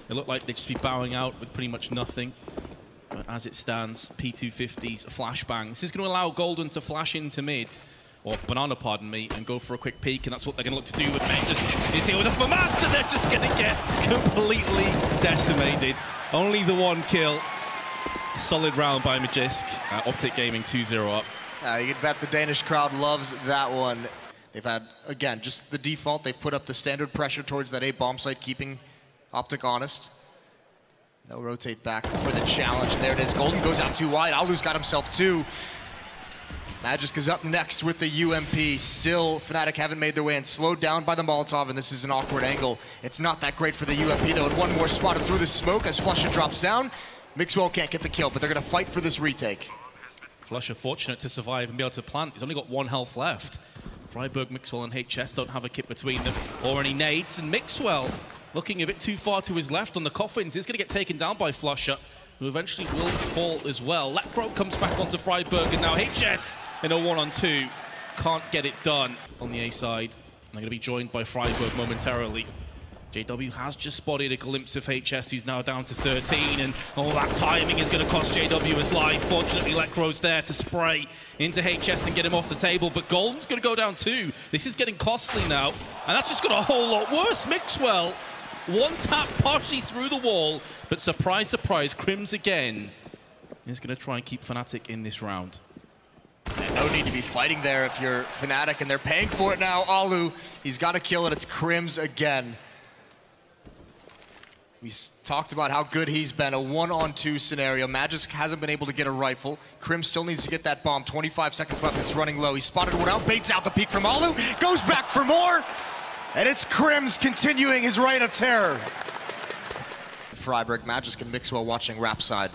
It looked like they'd just be bowing out with pretty much nothing. But as it stands, P250's flashbang. This is going to allow Golden to flash into mid, or Banana, pardon me, and go for a quick peek, and that's what they're going to look to do. But Just is here with a FAMAS, and they're just going to get completely decimated. Only the one kill. Solid round by Magisk. opTic Gaming 2-0 up. You can bet the Danish crowd loves that one. They've had, again, just the default. They've put up the standard pressure towards that A bomb site, keeping opTic honest. They'll rotate back for the challenge. There it is. Golden goes out too wide. Alu's got himself two. Magisk is up next with the UMP. Still, FNATIC haven't made their way in. Slowed down by the Molotov, and this is an awkward angle. It's not that great for the UMP, though. And one more spotted through the smoke as flusha drops down. Mixwell can't get the kill, but they're going to fight for this retake. flusha fortunate to survive and be able to plant. He's only got 1 health left. Freiburg, Mixwell, and HS don't have a kit between them, or any nades, and Mixwell looking a bit too far to his left on the coffins. He's going to get taken down by flusha, who eventually will fall as well. Lekro comes back onto Freiburg, and now HS in a 1-on-2 can't get it done on the A side. And they're going to be joined by Freiburg momentarily. JW has just spotted a glimpse of HS, who's now down to 13, and all that timing is going to cost JW his life. Fortunately, Lekro's there to spray into HS and get him off the table, but Golden's going to go down too. This is getting costly now, and that's just got a whole lot worse. Mixwell, one tap partially through the wall, but surprise, surprise, Crims again is going to try and keep FNATIC in this round. And no need to be fighting there if you're FNATIC, and they're paying for it now. Alu, he's got to kill it. It's Crims again. We talked about how good he's been, a 1-on-2 scenario. Magisk hasn't been able to get a rifle. Crims still needs to get that bomb. 25 seconds left, it's running low. He spotted one out, baits out the peek from Alu, goes back for more, and it's Crims continuing his reign of terror. Freiburg, Magisk, and Mixwell watching rap side.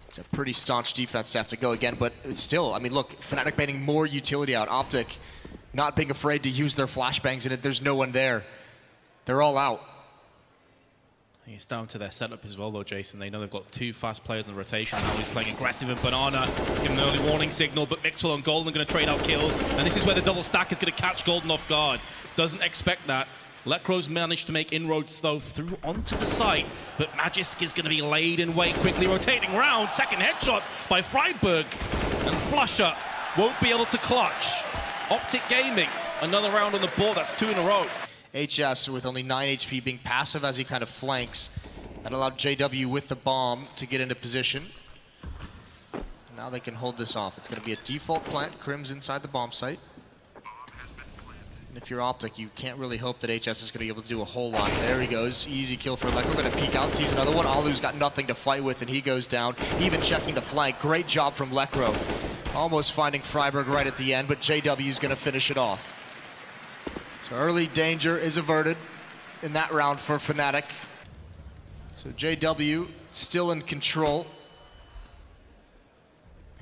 It's a pretty staunch defense to have to go again, but it's still, I mean, look, FNATIC baiting more utility out. opTic not being afraid to use their flashbangs in it. There's no one there. They're all out. It's down to their setup as well, though, Jason. They know they've got 2 fast players in the rotation. Now he's playing aggressive, and Banana giving an early warning signal, but Mixwell and Golden are going to trade out kills, and this is where the double stack is going to catch Golden off guard. Doesn't expect that. Lekro's managed to make inroads, though, through onto the site, but Magisk is going to be laid in wait, quickly rotating round. Second headshot by Freiburg, and flusha won't be able to clutch. opTic Gaming, another round on the board. That's 2 in a row. HS with only 9 HP being passive as he kind of flanks. That allowed JW with the bomb to get into position. Now they can hold this off. It's going to be a default plant. Crims inside the bomb site. And if you're opTic, you can't really hope that HS is going to be able to do a whole lot. There he goes. Easy kill for Lekro. Going to peek out, sees another one. Alu's got nothing to fight with, and he goes down. Even checking the flank. Great job from Lekro. Almost finding Freiburg right at the end, but JW's going to finish it off. So early danger is averted in that round for FNATIC. So JW still in control.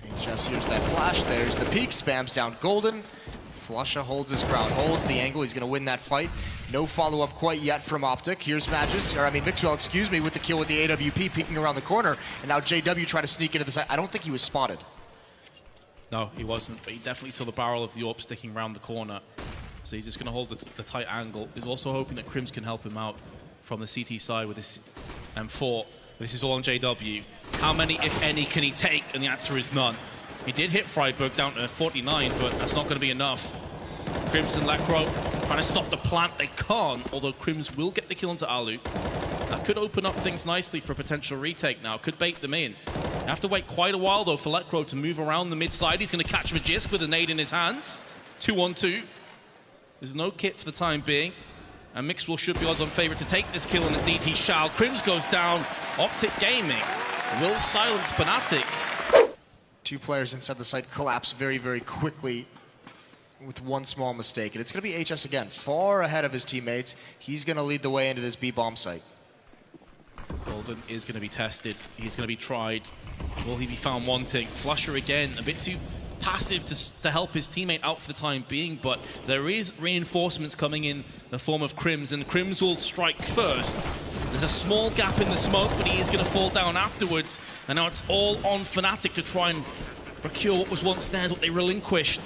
HS here's that flash. There's the peek. Spams down Golden. flusha holds his ground, holds the angle. He's going to win that fight. No follow-up quite yet from opTic. Here's Mixwell, excuse me, with the kill with the AWP peeking around the corner. And now JW trying to sneak into the side. I don't think he was spotted. No, he wasn't, but he definitely saw the barrel of the AWP sticking around the corner. So he's just going to hold the tight angle. He's also hoping that Crims can help him out from the CT side with this M4. This is all on JW. How many, if any, can he take? And the answer is none. He did hit Freiburg down to 49, but that's not going to be enough. Crims and Lekro trying to stop the plant. They can't, although Crims will get the kill into Alu. That could open up things nicely for a potential retake now. Could bait them in. You have to wait quite a while, though, for Lekro to move around the mid side. He's going to catch Magisk with a nade in his hands. 2-on-2. There's no kit for the time being. And Mixwell should be odds-on favorite to take this kill, and indeed he shall. Crims goes down. opTic Gaming will silence FNATIC. Two players inside the site collapse very, very quickly with one small mistake. And it's going to be HS again, far ahead of his teammates. He's going to lead the way into this B bomb site. Golden is going to be tested. He's going to be tried. Will he be found wanting? flusha again, a bit too passive to help his teammate out for the time being, but there is reinforcements coming in the form of Crims, and Crims will strike first. There's a small gap in the smoke, but he is going to fall down afterwards, and now it's all on FNATIC to try and procure what was once theirs, what they relinquished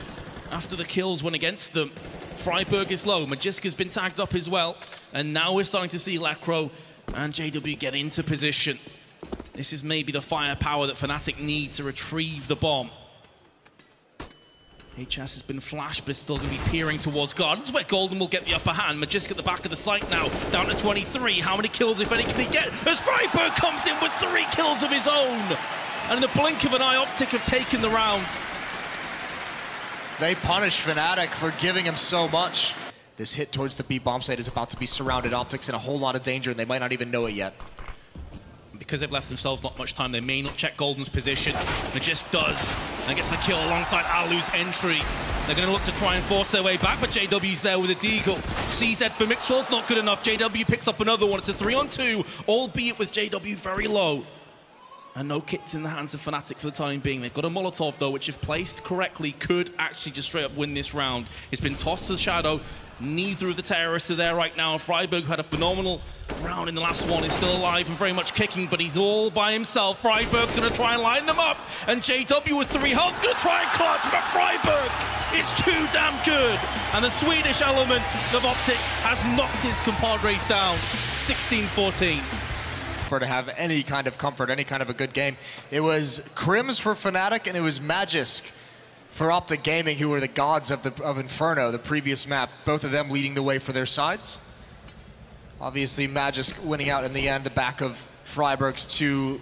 after the kills went against them. Freiburg is low, Magisk has been tagged up as well, and now we're starting to see Lekro And JW get into position. This is maybe the firepower that FNATIC need to retrieve the bomb. HS has been flashed, but is still going to be peering towards Gardens, where Golden will get the upper hand. Magisk at the back of the site now, down to 23. How many kills, if any, can he get? As Freiburg comes in with 3 kills of his own. And in the blink of an eye, opTic have taken the round. They punish FNATIC for giving him so much. This hit towards the B bomb site is about to be surrounded. opTic's in a whole lot of danger, and they might not even know it yet. Because they've left themselves not much time, they may not check Golden's position. Magisk does, and gets the kill alongside Alu's entry. They're going to look to try and force their way back, but JW's there with a deagle. CZ for Mixwell's not good enough. JW picks up another one. It's a 3-on-2, albeit with JW very low. And no kits in the hands of FNATIC for the time being. They've got a Molotov, though, which if placed correctly, could actually just straight up win this round. It's been tossed to the shadow. Neither of the terrorists are there right now. Freiburg had a phenomenal round in the last one. Is still alive and very much kicking, but he's all by himself. Freiburg's going to try and line them up. And JW with 3 health going to try and clutch, but Freiburg is too damn good. And the Swedish element of opTic has knocked his compadres down. 16-14. To have any kind of comfort, any kind of a good game. It was Crims for FNATIC, and it was Magisk for opTic Gaming, who were the gods of INFERNO, the previous map. Both of them leading the way for their sides. Obviously, Magisk winning out in the end, the back of Freiburg's 2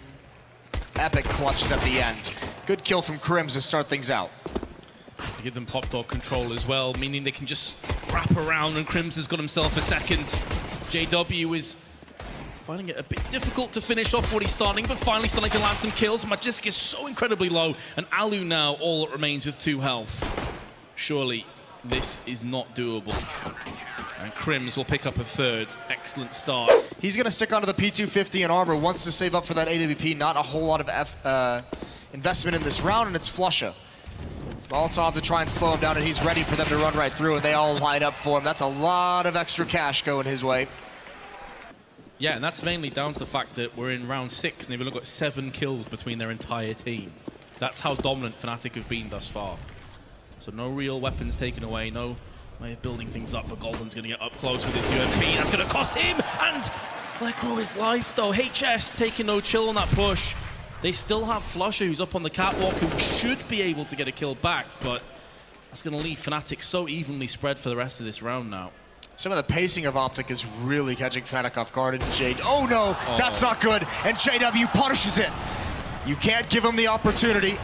epic clutches at the end. Good kill from Crims to start things out. They give them pop dog control as well, meaning they can just wrap around, and Crims has got himself a second. JW is finding it a bit difficult to finish off what he's starting, but finally starting to land some kills. Magisk is so incredibly low, and Alu now all that remains with 2 health. Surely this is not doable. And Crims will pick up a 3rd. Excellent start. He's going to stick onto the P250 and armor, wants to save up for that AWP. Not a whole lot of investment in this round, and it's Flusha. Molotov to try and slow him down, and he's ready for them to run right through, and they all line up for him. That's a lot of extra cash going his way. Yeah, and that's mainly down to the fact that we're in round 6 and they've only got 7 kills between their entire team. That's how dominant FNATIC have been thus far. So no real weapons taken away, no way of building things up, but Golden's going to get up close with his UMP. That's going to cost him, and let go his life, though. HS taking no chill on that push. They still have Flusha, who's up on the catwalk, who should be able to get a kill back, but that's going to leave FNATIC so evenly spread for the rest of this round now. Some of the pacing of opTic is really catching FNATIC off guard, and oh no, that's not good, and JW punishes it. You can't give him the opportunity.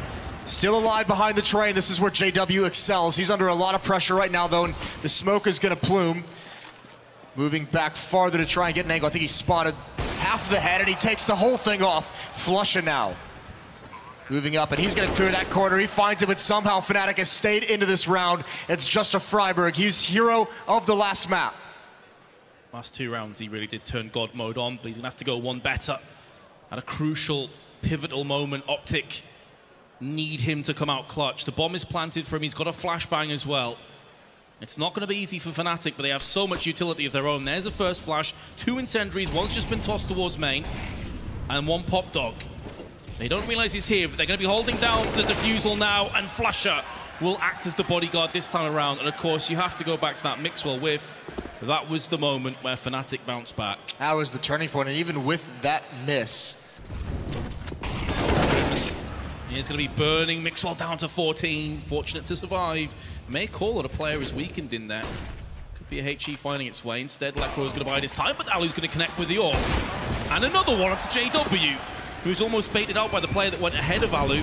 Still alive behind the train. This is where JW excels. He's under a lot of pressure right now, though, and the smoke is going to plume. Moving back farther to try and get an angle. I think he spotted half the head, and he takes the whole thing off. Flusha now. Moving up, and he's going to clear that corner. He finds it, but somehow FNATIC has stayed into this round. It's just a Freiburg. He's hero of the last map. Last 2 rounds, he really did turn God mode on, but he's going to have to go one better. At a crucial, pivotal moment, opTic need him to come out clutch. The bomb is planted for him. He's got a flashbang as well. It's not going to be easy for FNATIC, but they have so much utility of their own. There's the first flash. 2 incendiaries. One's just been tossed towards main, and 1 pop dog. They don't realize he's here, but they're going to be holding down the defusal now, and Flusha will act as the bodyguard this time around. And of course, you have to go back to that Mixwell whiff. That was the moment where FNATIC bounced back. That was the turning point, and even with that miss. He's going to be burning Mixwell down to 14. Fortunate to survive. May call it a player is weakened in there. Could be a HE finding its way. Instead, Lecro is going to bide his time, but Alu's going to connect with the AWP. And another one onto JW, who's almost baited out by the player that went ahead of Alu.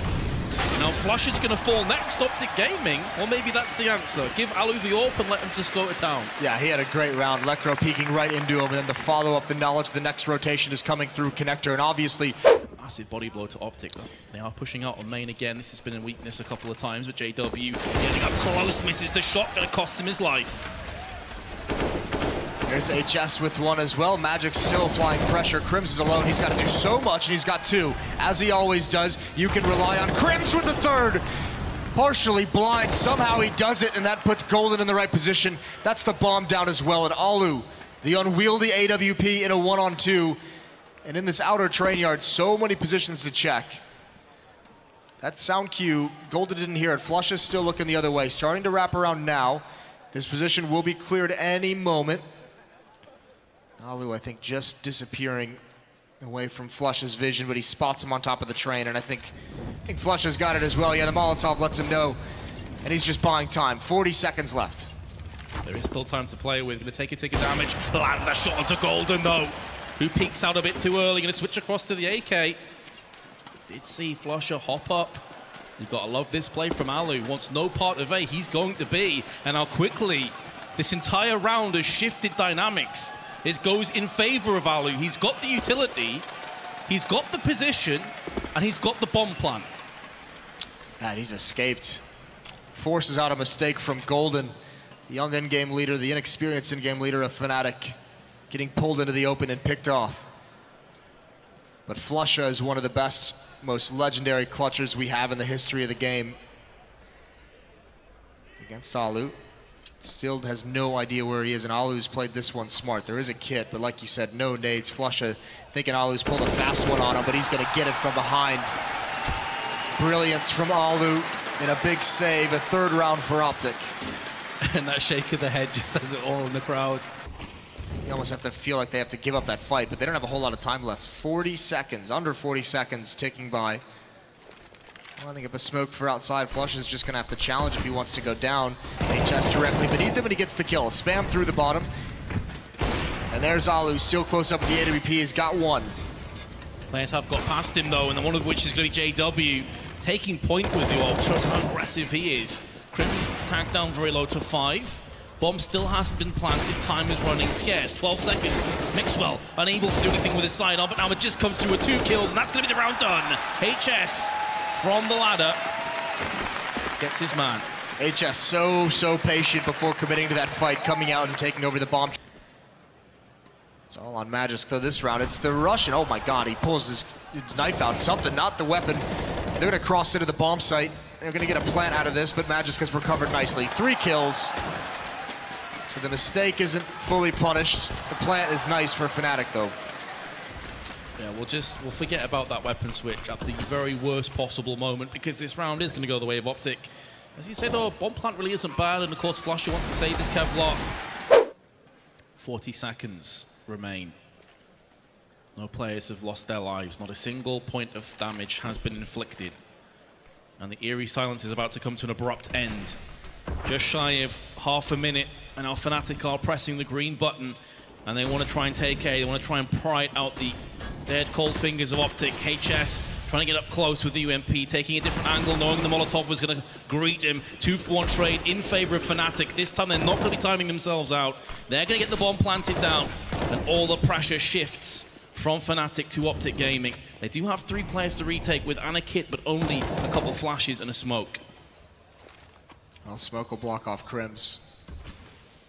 Now Flusha's going to fall next. opTic Gaming, or maybe that's the answer. Give Alu the AWP and let him just go to town. Yeah, he had a great round. Lecro peeking right into him, and then the follow-up, the knowledge, the next rotation is coming through Connector, and obviously... Massive body blow to opTic, though. They are pushing out on main again. This has been a weakness a couple of times, but JW getting up close, misses the shot, going to cost him his life. There's HS with 1 as well. Magic's still applying pressure. Crims is alone. He's got to do so much, and he's got 2. As he always does, you can rely on Crims with the 3rd. Partially blind. Somehow he does it, and that puts Golden in the right position. That's the bomb down as well. And Alu, the unwieldy AWP in a 1-on-2. And in this outer train yard, so many positions to check. That sound cue, Golden didn't hear it. Flush is still looking the other way. Starting to wrap around now. This position will be cleared any moment. Alu, I think, just disappearing away from Flush's vision, but he spots him on top of the train, and I think Flush has got it as well. Yeah, the Molotov lets him know, and he's just buying time. 40 seconds left. There is still time to play with. Going to take a tick of damage. Lands that shot onto Golden, though, who peeks out a bit too early. Going to switch across to the AK. Did see Flusher hop up. You've got to love this play from Alu. Wants no part of A. He's going to B. And how quickly this entire round has shifted dynamics. It goes in favor of Alu. He's got the utility, he's got the position, and he's got the bomb plan. And he's escaped. Forces out a mistake from Golden, the young in-game leader, the inexperienced in-game leader of FNATIC, getting pulled into the open and picked off. But Flusha is one of the best, most legendary clutchers we have in the history of the game. Against Alu. Still has no idea where he is, and Alu's played this one smart. There is a kit, but like you said, no nades. Flusha thinking Alu's pulled a fast one on him, but he's going to get it from behind. Brilliance from Alu in a big save, a third round for opTic. And that shake of the head just says it all in the crowd. You almost have to feel like they have to give up that fight, but they don't have a whole lot of time left. 40 seconds, under 40 seconds ticking by. Lining up a smoke for outside. Flush is just going to have to challenge if he wants to go down. HS directly beneath him, and he gets the kill. Spam through the bottom. And there's Alu, still close up with the AWP. He's got one. Players have got past him, though, and then one of which is going to be JW. Taking point with the AWP, shows how aggressive he is. Crim's tagged down very low to 5. Bomb still has been planted. Time is running scarce. 12 seconds. Mixwell unable to do anything with his sidearm, but now it just comes through with 2 kills, and that's going to be the round done. HS from the ladder gets his man. HS so patient before committing to that fight, coming out and taking over the bomb. It's all on Magisk though this round. It's the Russian. Oh my God, he pulls his knife out. Something, not the weapon. They're going to cross into the bomb site. They're going to get a plant out of this, but Magisk has recovered nicely. 3 kills. So the mistake isn't fully punished. The plant is nice for FNATIC though. Yeah, we'll forget about that weapon switch at the very worst possible moment, because this round is going to go the way of opTic. As you say though, bomb plant really isn't bad, and of course Flusher wants to save this Kevlar. 40 seconds remain. No players have lost their lives. Not a single point of damage has been inflicted. And the eerie silence is about to come to an abrupt end. Just shy of half a minute, and now FNATIC are pressing the green button, and they want to try and take A. They want to try and pry out the dead cold fingers of opTic. HS trying to get up close with the UMP, taking a different angle, knowing the Molotov was going to greet him. 2-for-1 trade in favor of FNATIC. This time they're not going to be timing themselves out. They're going to get the bomb planted down, and all the pressure shifts from FNATIC to opTic Gaming. They do have 3 players to retake with and a kit, but only a couple flashes and a smoke. Well, smoke will block off Crims.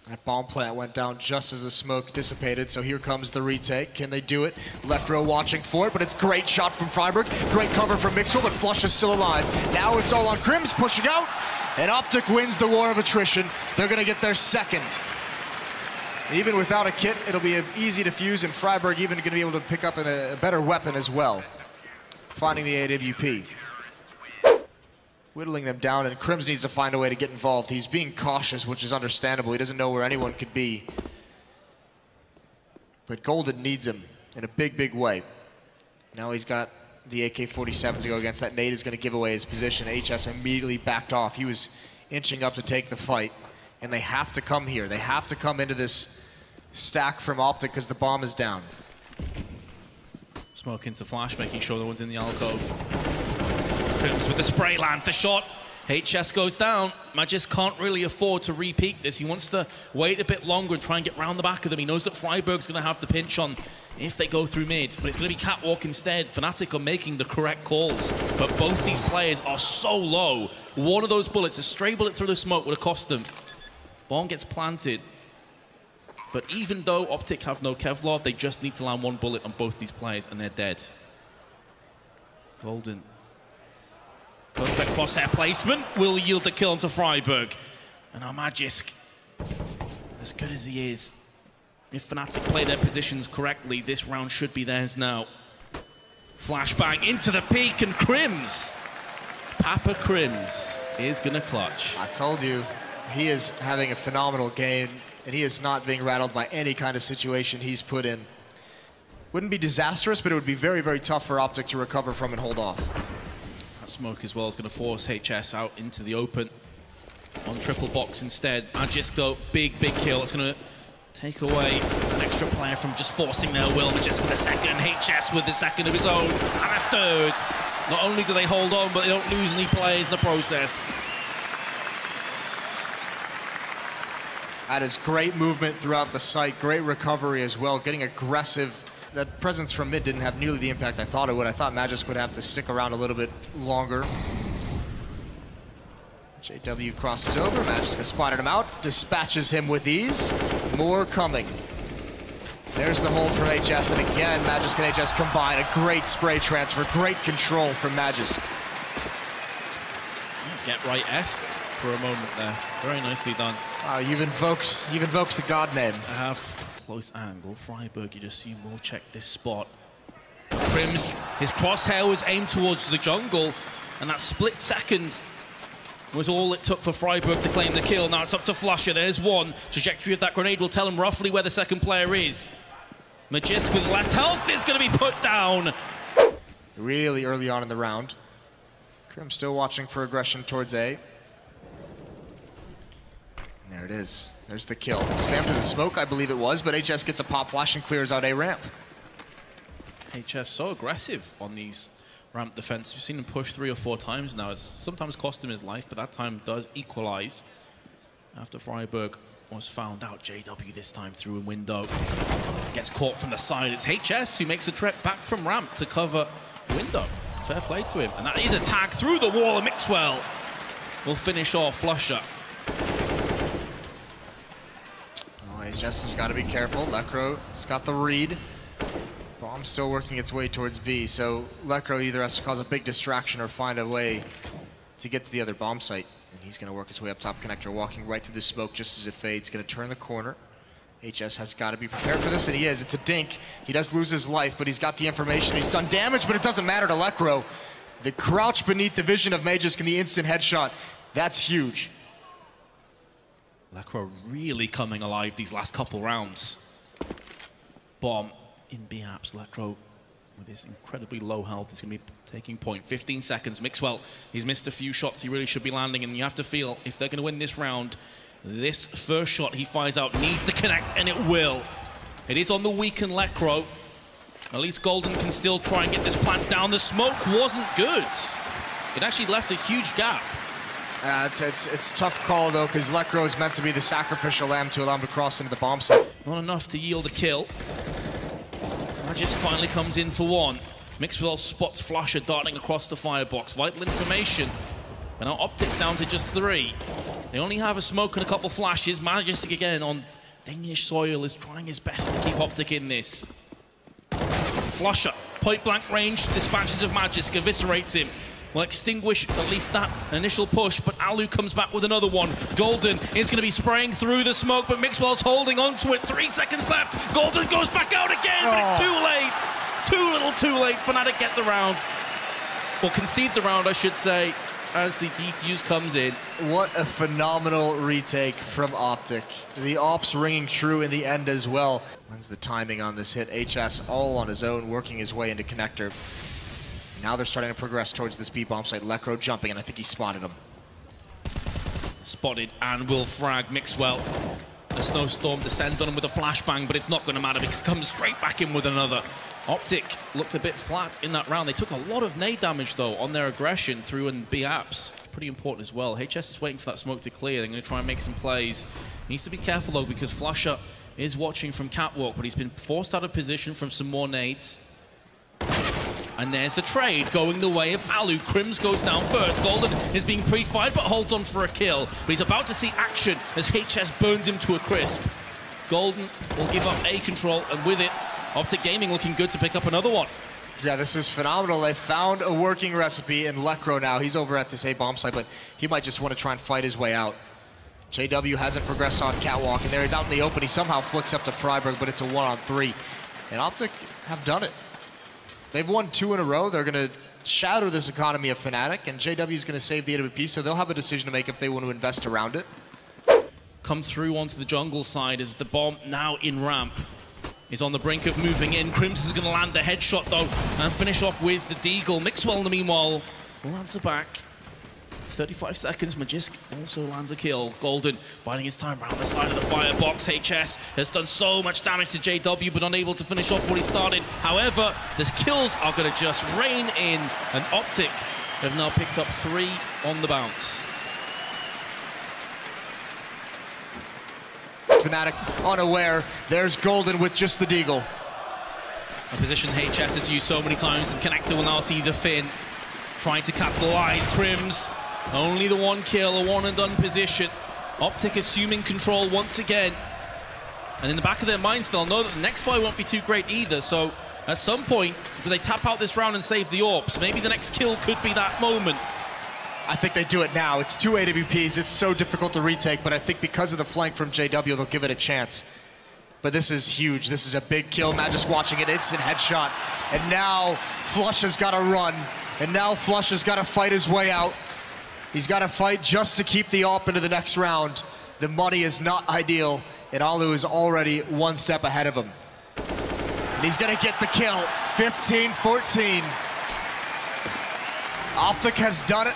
That bomb plant went down just as the smoke dissipated, so here comes the retake. Can they do it? Left row watching for it, but it's great shot from Freiburg. Great cover from Mixwell, but Flush is still alive. Now it's all on Crims, pushing out, and opTic wins the war of attrition. They're going to get their second. Even without a kit, it'll be easy to fuse, and Freiburg even going to be able to pick up a better weapon as well. Finding the AWP. Whittling them down, and Crims needs to find a way to get involved. He's being cautious, which is understandable. He doesn't know where anyone could be. But Golden needs him in a big way. Now he's got the AK-47s to go against. That nade is going to give away his position. HS immediately backed off. He was inching up to take the fight. And they have to come here. They have to come into this stack from opTic because the bomb is down. Smoke into Flash, making sure no one's in the alcove. Crims with the spray lands the shot. HS goes down. Magisk can't really afford to re-peek this. He wants to wait a bit longer and try and get round the back of them. He knows that Freiburg's going to have the pinch on if they go through mid, but it's going to be catwalk instead. FNATIC are making the correct calls, but both these players are so low. One of those bullets, a stray bullet through the smoke, would have cost them. Bomb gets planted. But even though opTic have no Kevlar, they just need to land 1 bullet on both these players and they're dead. Golden. Perfect crosshair placement will yield the kill onto Freiburg. And now Magisk, as good as he is, if FNATIC play their positions correctly, this round should be theirs now. Flashbang into the peak, and Crims, Papa Crims, is gonna clutch. I told you, he is having a phenomenal game. and he is not being rattled by any kind of situation he's put in. Wouldn't be disastrous, but it would be very, very tough for opTic to recover from and hold off. That smoke as well is going to force HS out into the open on triple box instead. Magisk though, big kill. It's going to take away an extra player from just forcing their will. Magisk with a second, HS with the second of his own, and a third. Not only do they hold on, but they don't lose any players in the process. That is great movement throughout the site, great recovery as well, getting aggressive. That presence from mid didn't have nearly the impact I thought it would. I thought Magisk would have to stick around a little bit longer. JW crosses over, Magisk has spotted him out, dispatches him with ease. More coming. There's the hold from HS, and again, Magisk and HS combine. A great spray transfer, great control from Magisk. Get right-esque for a moment there. Very nicely done. You've invoked the god name. I have. Close angle. Freiburg, you'd assume, will check this spot. Crims, his crosshair was aimed towards the jungle, and that split second was all it took for Freiburg to claim the kill. Now it's up to flusha. There's one. Trajectory of that grenade will tell him roughly where the second player is. Magisk with less health is going to be put down. Really early on in the round. Krim still watching for aggression towards A. And there it is. There's the kill. Spam through the smoke, I believe it was, but HS gets a pop flash and clears out A ramp. HS so aggressive on these ramp defense. We've seen him push 3 or 4 times now. It's sometimes cost him his life, but that time does equalize. After Freiburg was found out, JW this time through a window. Gets caught from the side. It's HS who makes the trek back from ramp to cover window. Fair play to him. And that is a tag through the wall, and Mixwell will finish off flusha. HS has got to be careful. Lekro has got the read. Bomb still working its way towards B, so Lekro either has to cause a big distraction or find a way to get to the other bomb site. And he's going to work his way up top connector, walking right through the smoke just as it fades. Going to turn the corner. HS has got to be prepared for this, and he is. It's a dink. He does lose his life, but he's got the information. He's done damage, but it doesn't matter to Lekro. The crouch beneath the vision of Magisk and the instant headshot, that's huge. Lekro really coming alive these last couple rounds. Bomb in B-apps. Lekro with his incredibly low health is going to be taking point. 15 seconds. Mixwell, he's missed a few shots he really should be landing, and you have to feel if they're going to win this round, this first shot he fires out needs to connect, and it will. It is on the weakened Lekro. At least Golden can still try and get this plant down. The smoke wasn't good. It actually left a huge gap. It's a tough call, though, because Lekro is meant to be the sacrificial lamb to allow him to cross into the bomb site. Not enough to yield a kill. Magisk finally comes in for one. Mixwell spots flusha darting across the firebox. Vital information. And now opTic down to just 3. They only have a smoke and a couple flashes. Magisk again on Danish soil is trying his best to keep opTic in this. flusha, point blank range, dispatches of Magisk, eviscerates him. Will extinguish at least that initial push, but Alu comes back with another one. Golden is going to be spraying through the smoke, but Mixwell's holding onto it. 3 seconds left. Golden goes back out again, but it's too late. Too late. FNATIC get the round. Or concede the round, I should say, as the defuse comes in. What a phenomenal retake from opTic. The ops ringing true in the end as well. When's the timing on this hit? HS all on his own, working his way into connector. Now they're starting to progress towards this B bomb site. Lekro jumping, and I think he spotted him. Spotted and will frag Mixwell. The snowstorm descends on him with a flashbang, but it's not going to matter because it comes straight back in with another. opTic looked a bit flat in that round. They took a lot of nade damage, though, on their aggression through in B apps. Pretty important as well. HS is waiting for that smoke to clear. They're going to try and make some plays. He needs to be careful, though, because flusha is watching from catwalk, but he's been forced out of position from some more nades. And there's the trade going the way of Alu. Crims goes down first. Golden is being pre-fired but holds on for a kill. But he's about to see action as HS burns him to a crisp. Golden will give up A control, and with it, opTic Gaming looking good to pick up another one. Yeah, this is phenomenal. They found a working recipe in Lekro now. He's over at this A bomb site, but he might just want to try and fight his way out. JW hasn't progressed on catwalk, and there he's out in the open. He somehow flicks up to Freiburg, but it's a 1-on-3. And opTic have done it. They've won 2 in a row. They're going to shatter this economy of FNATIC, and JW is going to save the AWP, so they'll have a decision to make if they want to invest around it. come through onto the jungle side as the bomb now in ramp is on the brink of moving in. Crims is going to land the headshot though and finish off with the deagle. Mixwell in the meanwhile will answer back. 35 seconds, Magisk also lands a kill. Golden biding his time around the side of the firebox. HS has done so much damage to JW, but unable to finish off what he started. However, the kills are going to just rain in, and opTic have now picked up 3 on the bounce. FNATIC unaware. There's Golden with just the deagle. A position HS has used so many times, and Connector will now see the Finn trying to capitalize. Crims, only the 1 kill, a one and done position. opTic assuming control once again. And in the back of their minds, they'll know that the next buy won't be too great either. So at some point, do they tap out this round and save the AWPs? Maybe the next kill could be that moment. I think they do it now. It's 2 AWPs. It's so difficult to retake, but I think because of the flank from JW, they'll give it a chance. But this is huge. This is a big kill. Magisk watching an instant headshot. And now Flush has got to run. And now Flush has got to fight his way out. He's got to fight just to keep the AWP into the next round. The money is not ideal, and Alu is already 1 step ahead of him. And he's going to get the kill. 15-14. opTic has done it.